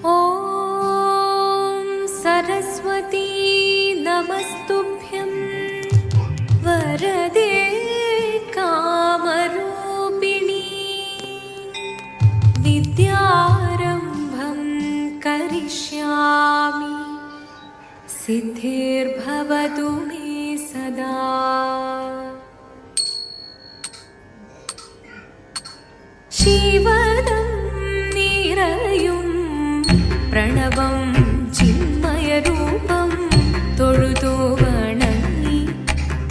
ॐ सरस्वती नमस्तुभ्यं वरदे कामरूपिणी विद्यारम्भं करिष्यामि सिद्धिर्भवतु मे सदा। शिवदं निरयुं प्रणवं चिन्मयरूपं തൊഴുതു വണങ്ങി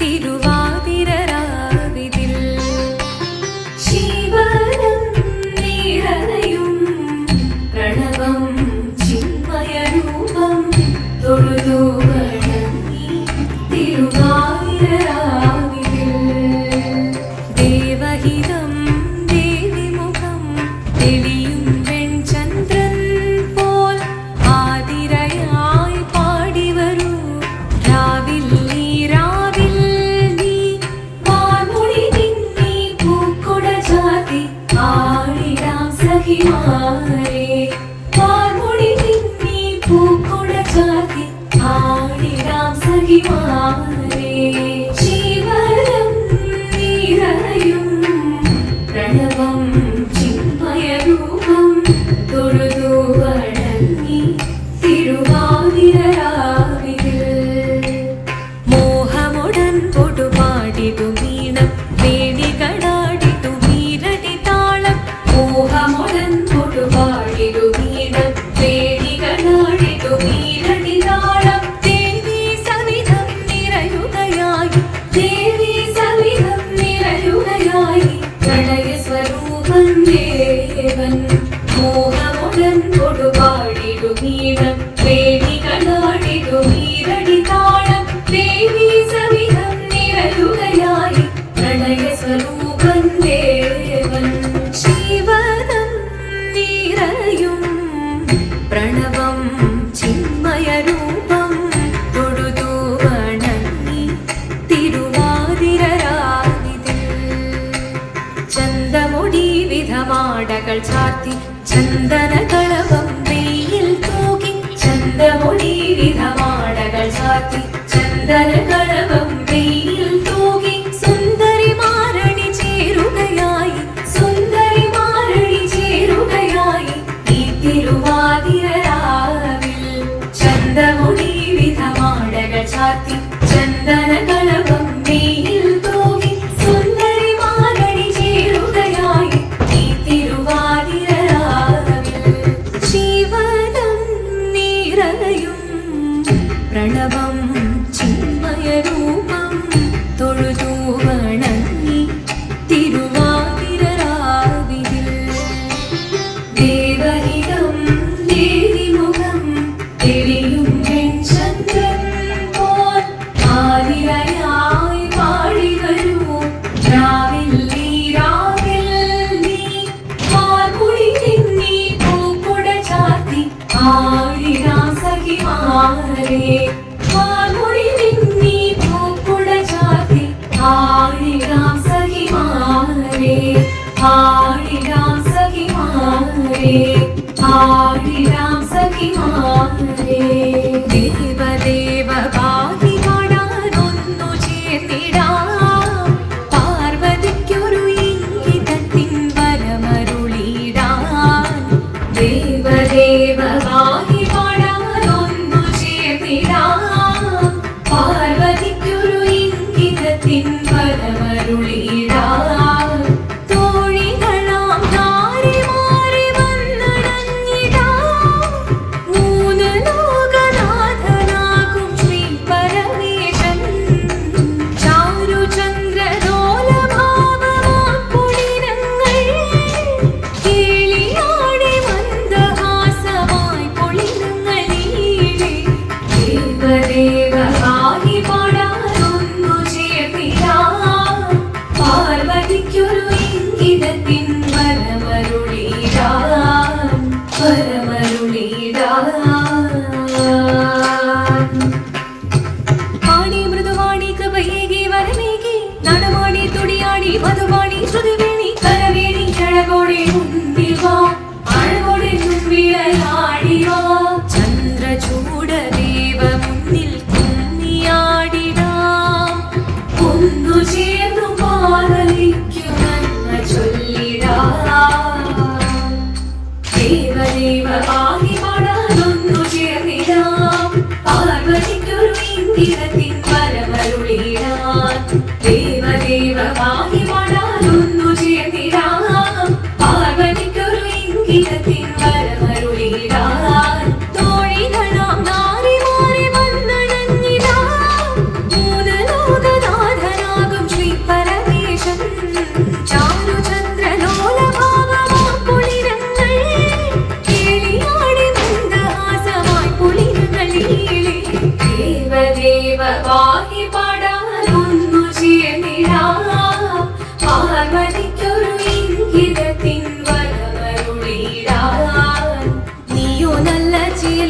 തിരുവാതിരരാവിതിൽ ശിവദം നിറയും പ്രണവം ചിന്മയരൂപം തൊഴുതു വണങ്ങി തിരുവാതിരരാവിതിൽ ദേവഹിതം ദേവിമുഖം തെളിയും വെൺചന്ദ്രൻ പോൽ ആതിരയായി പാടിവരൂ രാവിൽ നീ വാൻമൊഴി നിന്നി പൂക്കൊട ചാർത്തി ആടിടാം സഖിമാരേ വാൻമൊഴി നിന്നി പൂക്കൊട ചാർത്തി ആടിടാം സഖിമാരേ ശിവദം നിറയും പ്രണവം ചിന്മയരൂപം തൊഴുതു വണങ്ങി തിരുവാതിരരാവിതിൽ മോഹമുടൻ പൊടുപാടിടു വീണം വേണികളാടിടു വീരടി താളം മോഹമുടൻ പൊടുപാടിടു വീണം വേണികളാടിടു വീരടി താളം ദേവി സവിധം നിറയുകയായി ദേവി സവിധം നിറയുകയായി പ്രണയ സ്വരൂപം ദേവൻ മോഹമുടൻ കൊടുപാടിടു വീണം വേണികളാടിടു വീരടി താളം ദേവി സവിധം നിറയുകയായി പ്രണയ സ്വരൂപം ദേവൻ ശിവദം നിറയും പ്രണവം ചിന്മയരൂപം തൊഴുതു വണങ്ങി തിരുവാതിരരാവിതിൽ ചന്തമുടി വിധമാടകൾ ചാർത്തി ചന്ദനകളഭം വെയിൽ തൂകി ചന്തമുടി വിധമാടകൾ ചാർത്തി ചന്ദനകളഭം വെയിൽ തൂകി സുന്ദരി മാരണി ചേരുകയായി സുന്ദരി മാരണി ചേരുകയായി ഈ തിരുവാതിരരാവിൽ ചന്തമുടി വിധമാടകൾ ചാർത്തി ചന്ദനകളഭം വെയിൽ തൂകി സുന്ദരി മാരണി ചേരുകയായി ഈ തിരുവാതിരരാവിൽ ശിവദം നിറയും പ്രണവം ചിന്മയരൂപം തൊഴുതു വണങ്ങി തിരുവാതിരരാവിതിൽ ദേവഹിതം ദേവിമുഖം തെളിയും വെൺചന്ദ്രൻ പോൽ ആതിരയായി പാടിവരൂ രാവിൽ നീ വാൻമൊഴി നിന്നി പൂക്കൊട ചാർത്തി ആടിടാം സഖിമാരേ വാൻമൊഴി നിന്നി പൂക്കൊട ചാർത്തി ആടിടാം സഖിമാരേ ആടിടാം സഖിമാരേ ആടിടാം സഖിമാരേ ദേവദേവ പാതി പാടാനൊന്നു ചേർന്നിടാം പാർവതിക്കൊരു ഇംഗിതത്തിൻ വരമരുളിടാൻ ദേവദേവ പാതി പാടാനൊന്നു ചേർന്നിടാം പാർവതിക്കൊരു ഇംഗിതത്തിൻ വരമരുളിടാൻ തോഴികളാം നാരിമാരെ വന്നണഞ്ഞിടാം മൂന്ന് ലോകനാഥനാകും ശ്രീ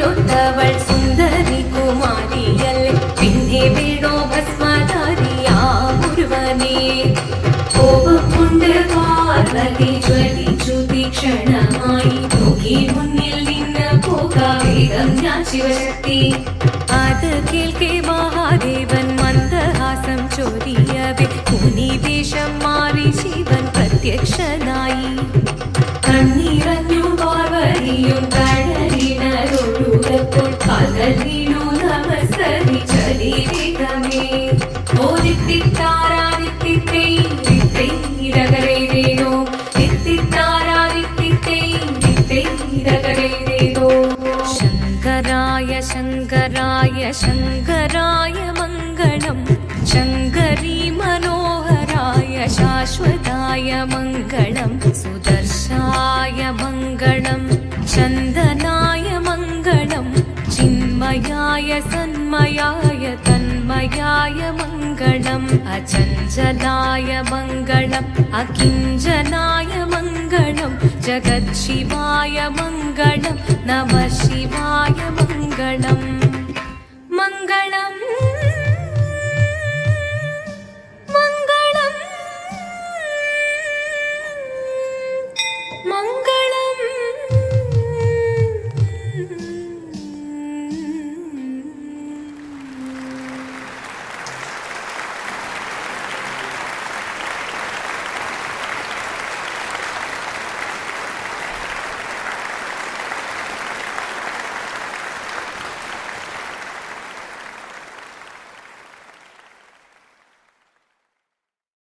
ചൊല്ലുന്നവൾ സുന്ദരി കുമാരിയല്ലേ പിന്നെ വേണോ ഭസ്മധാരിയാമുരുവനേ കോപം കൊണ്ട് പാർവതി ജ്വലിച്ചു തീക്ഷണമായി നോക്കി മുന്നിൽ നിന്ന് പോകാവേഗം ഞാൻ ശിവശക്തി അത് കേൾക്കെ മഹാദേവൻ മന്ദഹാസം ചൊരിയവേ മുനിവേഷം മാറി ശിവൻ പ്രത്യക്ഷനായി കണ്ണീറഞ്ഞു പാർവതിയും കടലിനൊഴുകപ്പോൾ കാൽകൾ വീണു നമസ്കരിച്ചതിവേഗമേ ഓദിത്തിത്താരാദിത്തിത്തൈ ദിത്തൈരകരേതേനോ ദിത്തിത്താരാദിത്തിത്തൈ ദിത്തൈരകരേതേനോ ശങ്കരായ ശങ്കരായ ശങ്കരായ മംഗളം ശങ്കരീ മനോഹരായ ശാശ്വതായ മംഗളം സുദർശായ മംഗളം ചന്ദനായ മംഗളം ചിന്മയായ സന്മയായ തന്മയായ മംഗളം അചഞ്ചലായ മംഗളം അകിഞ്ചനായ മംഗളം ജഗത്ശിവായ മംഗളം നമഃ ശിവായ മംഗളം മംഗളം